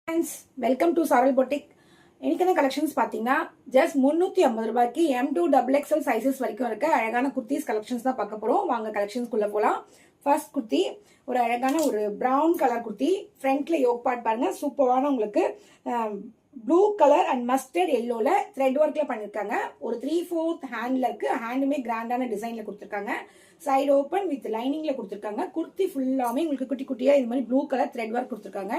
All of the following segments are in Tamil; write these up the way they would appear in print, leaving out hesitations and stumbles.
ஃப்ரெண்ட்ஸ், வெல்கம் டு சாரல் பொட்டிக். இன்னைக்கான கலெக்ஷன்ஸ் பார்த்தீங்கன்னா ஜஸ்ட் 350 ரூபாய்க்கு M2XXL சைஸஸ் வரைக்கும் இருக்க அழகான குர்த்திஸ் கலெக்ஷன்ஸ் தான் பார்க்க போகிறோம். வாங்க கலெக்ஷன்ஸ்குள்ளே போகலாம். ஃபர்ஸ்ட் குர்த்தி ஒரு அழகான ஒரு ப்ரௌன் கலர் குர்த்தி. ஃப்ரண்ட்ல யோக் பார்ட் பாருங்க, சூப்பரான உங்களுக்கு ப்ளூ கலர் அண்ட் மஸ்டர்ட் எல்லோல த்ரெட் ஒர்க்ல பண்ணிருக்காங்க. ஒரு 3/4 ஹேண்ட்ல இருக்கு. ஹேண்டுமே கிராண்டான டிசைன்ல கொடுத்துருக்காங்க. சைடு ஓப்பன் வித் லைனிங்ல கொடுத்துருக்காங்க. குர்த்தி ஃபுல்லாமே உங்களுக்கு குட்டி குட்டியா இந்த மாதிரி ப்ளூ கலர் த்ரெட் ஒர்க் கொடுத்துருக்காங்க.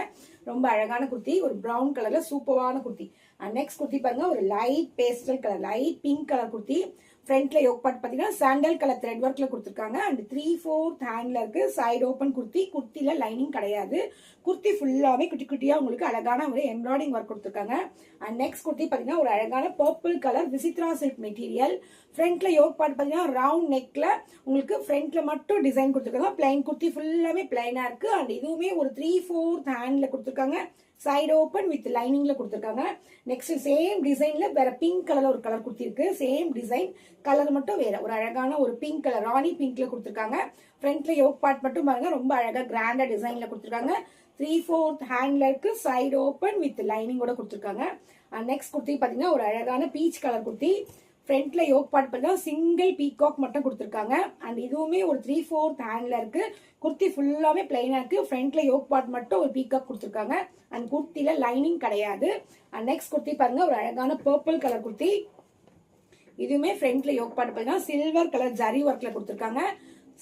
ரொம்ப அழகான குர்த்தி, ஒரு ப்ரௌன் கலர்ல சூப்பரான குர்த்தி. அண்ட் நெக்ஸ்ட் குர்த்தி பாருங்க, ஒரு light pastel colour, light pink colour kurti. ஃப்ரண்ட்ல யோக் பார்ட் பாத்தீங்கன்னா சாண்டல் கலர் த்ரெட் ஒர்க்ல கொடுத்துருக்காங்க. அண்ட் 3/4 ஹேண்ட்ல இருக்கு. Side open kurti. குர்த்தில லைனிங் கிடையாது. குர்த்தி ஃபுல்லாவே குட்டி குட்டியா உங்களுக்கு அழகான ஒரு எம்ப்ராய்டிங் ஒர்க் கொடுத்துருக்காங்க. அண்ட் நெக்ஸ்ட் குர்த்தி பாத்தீங்கன்னா ஒரு அழகான purple colour Vichitra silk material. ஃப்ரண்ட்ல யோக் பார்ட் பாத்தீங்கன்னா ரவுண்ட் நெக்ல உங்களுக்கு ஃப்ரண்ட்ல மட்டும் டிசைன் கொடுத்துருக்காங்க. பிளைன் குர்த்தி ஃபுல்லாவே பிளைனா இருக்கு. அண்ட் இதுவுமே ஒரு 3/4 ஹேண்ட்ல கொடுத்துருக்காங்க. சைடு ஓப்பன் வித் லைனிங்ல கொடுத்துருக்காங்க. நெக்ஸ்ட் சேம் டிசைன்ல வேற பிங்க் கலர்ல ஒரு கலர் குர்த்தி இருக்கு. சேம் டிசைன், கலர் மட்டும் வேற ஒரு அழகான ஒரு பிங்க் கலர், ராணி பிங்க்ல கொடுத்துருக்காங்க. ஃப்ரண்ட்ல யோக் பார்ட் மட்டும் பாருங்க, ரொம்ப அழகா கிராண்டா டிசைன்ல கொடுத்துருக்காங்க. 3/4 ஹேண்ட்ல இருக்கு. சைடு ஓப்பன் வித் லைனிங்கோட கொடுத்துருக்காங்க. நெக்ஸ்ட் குர்த்தி பாத்தீங்கன்னா ஒரு அழகான பீச் கலர் குர்த்தி. ஃப்ரண்ட்ல யோக் பார்ட் பார்த்தீங்கன்னா சிங்கிள் பீகாக் மட்டும் கொடுத்துருக்காங்க. அண்ட் இதுவுமே ஒரு 3/4 ஹேண்ட்ல இருக்கு. குர்த்தி ஃபுல்லாவே பிளைனா இருக்கு. ஃப்ரண்ட்ல யோக் பார்ட் மட்டும் ஒரு பீகாக் கொடுத்துருக்காங்க. அண்ட் குர்த்தில லைனிங் கிடையாது. அண்ட் நெக்ஸ்ட் குர்த்தி பாருங்க, ஒரு அழகான பர்பிள் கலர் குர்த்தி. இதுவுமே ஃப்ரண்ட்ல யோக் பார்ட் பார்த்தீங்கன்னா சில்வர் கலர் ஜரி ஒர்க்ல கொடுத்துருக்காங்க.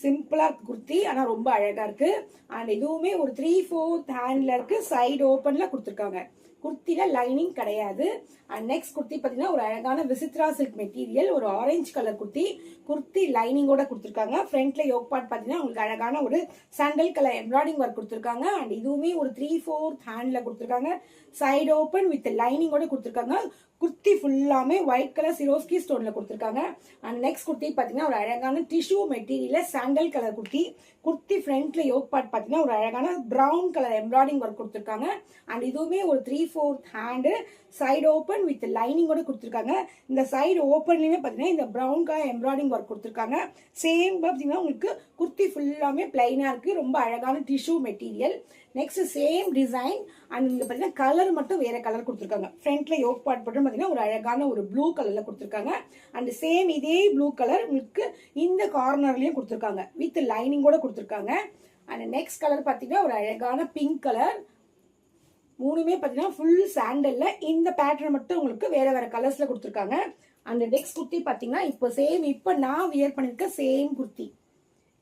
சிம்பிளா குர்த்தி, ஆனா ரொம்ப அழகா இருக்கு. அண்ட் இதுவுமே ஒரு 3/4 ஹேண்ட்ல இருக்கு. சைடு ஓப்பன்ல கொடுத்துருக்காங்க. குர்த்தில லைனிங் கிடையாது. அண்ட் நெக்ஸ்ட் குர்த்தி பாத்தீங்கன்னா ஒரு அழகான விசித்ரா சில்க் மெட்டீரியல், ஒரு ஆரஞ்சு கலர் குர்த்தி. குர்த்தி லைனிங்கோட கொடுத்துருக்காங்க. ஃப்ரண்ட்ல யோக் பார்ட் பாத்தீங்கன்னா உங்களுக்கு அழகான ஒரு சாண்டல் கலர் எம்ப்ராய்டிங் ஒர்க் கொடுத்துருக்காங்க. அண்ட் இதுவுமே ஒரு 3/4 ஹேண்ட்ல கொடுத்துருக்காங்க. சைடு ஓப்பன் வித் லைனிங்கோட கொடுத்துருக்காங்க. குர்த்தி ஃபுல்லாமே ஒயிட் கலர் சிரோஸ்கி ஸ்டோன்ல கொடுத்துருக்காங்க. அண்ட் நெக்ஸ்ட் குர்த்தி பாத்தீங்கன்னா ஒரு அழகான டிஷ்யூ மெட்டீரியல்ல சாண்டல் கலர் குர்த்தி. குர்த்தி ஃப்ரண்ட்ல யோக் பார்ட் பாத்தீங்கன்னா ஒரு அழகான பிரவுன் கலர் எம்ப்ராய்டிங் ஒர்க் கொடுத்துருக்காங்க. அண்ட் இதுவுமே ஒரு 3/4 ஹேண்டு. சைடு ஓப்பன் வித் லைனிங்கோட கொடுத்துருக்காங்க. இந்த சைடு ஓப்பன்லயுமே பாத்தீங்கன்னா இந்த பிரவுன் கலர் எம்ப்ராய்டிங் ஒர்க் கொடுத்துருக்காங்க. சேம் பாத்தீங்கன்னா உங்களுக்கு குர்த்தி ஃபுல்லாமே பிளைனா இருக்கு. ரொம்ப அழகான tissue material. Next same design. And இங்க பாத்தீங்கன்னா கலர் மட்டும் வேற கலர் கொடுத்துருக்காங்க. ஃப்ரண்ட்ல யோக் பார்ட் மட்டும் பாத்தீங்கன்னா ஒரு அழகான ஒரு ப்ளூ கலர்ல கொடுத்துருக்காங்க. அண்ட் சேம் இதே ப்ளூ கலர் உங்களுக்கு இந்த கார்னர்லயும் கொடுத்துருக்காங்க. வித் லைனிங்கோட கொடுத்துருக்காங்க. அண்ட் நெக்ஸ்ட் கலர் பாத்தீங்கன்னா ஒரு அழகான பிங்க் கலர். மூணுமே பாத்தீங்கன்னா ஃபுல் சாண்டல்ல இந்த பேட்டர்ன் மட்டும் உங்களுக்கு வேற வேற கலர்ஸ்ல கொடுத்துருக்காங்க. அந்த நெக்ஸ்ட் குர்த்தி பாத்தீங்கன்னா இப்ப நான் வியர் பண்ணிருக்க சேம் குர்த்தி.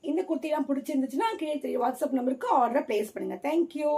இந்த குர்த்தி எல்லாம் பிடிச்சிருந்துச்சுன்னா கீழே வாட்ஸ்அப் நம்பருக்கு ஆர்டர் பிளேஸ் பண்ணுங்க. தேங்க்யூ.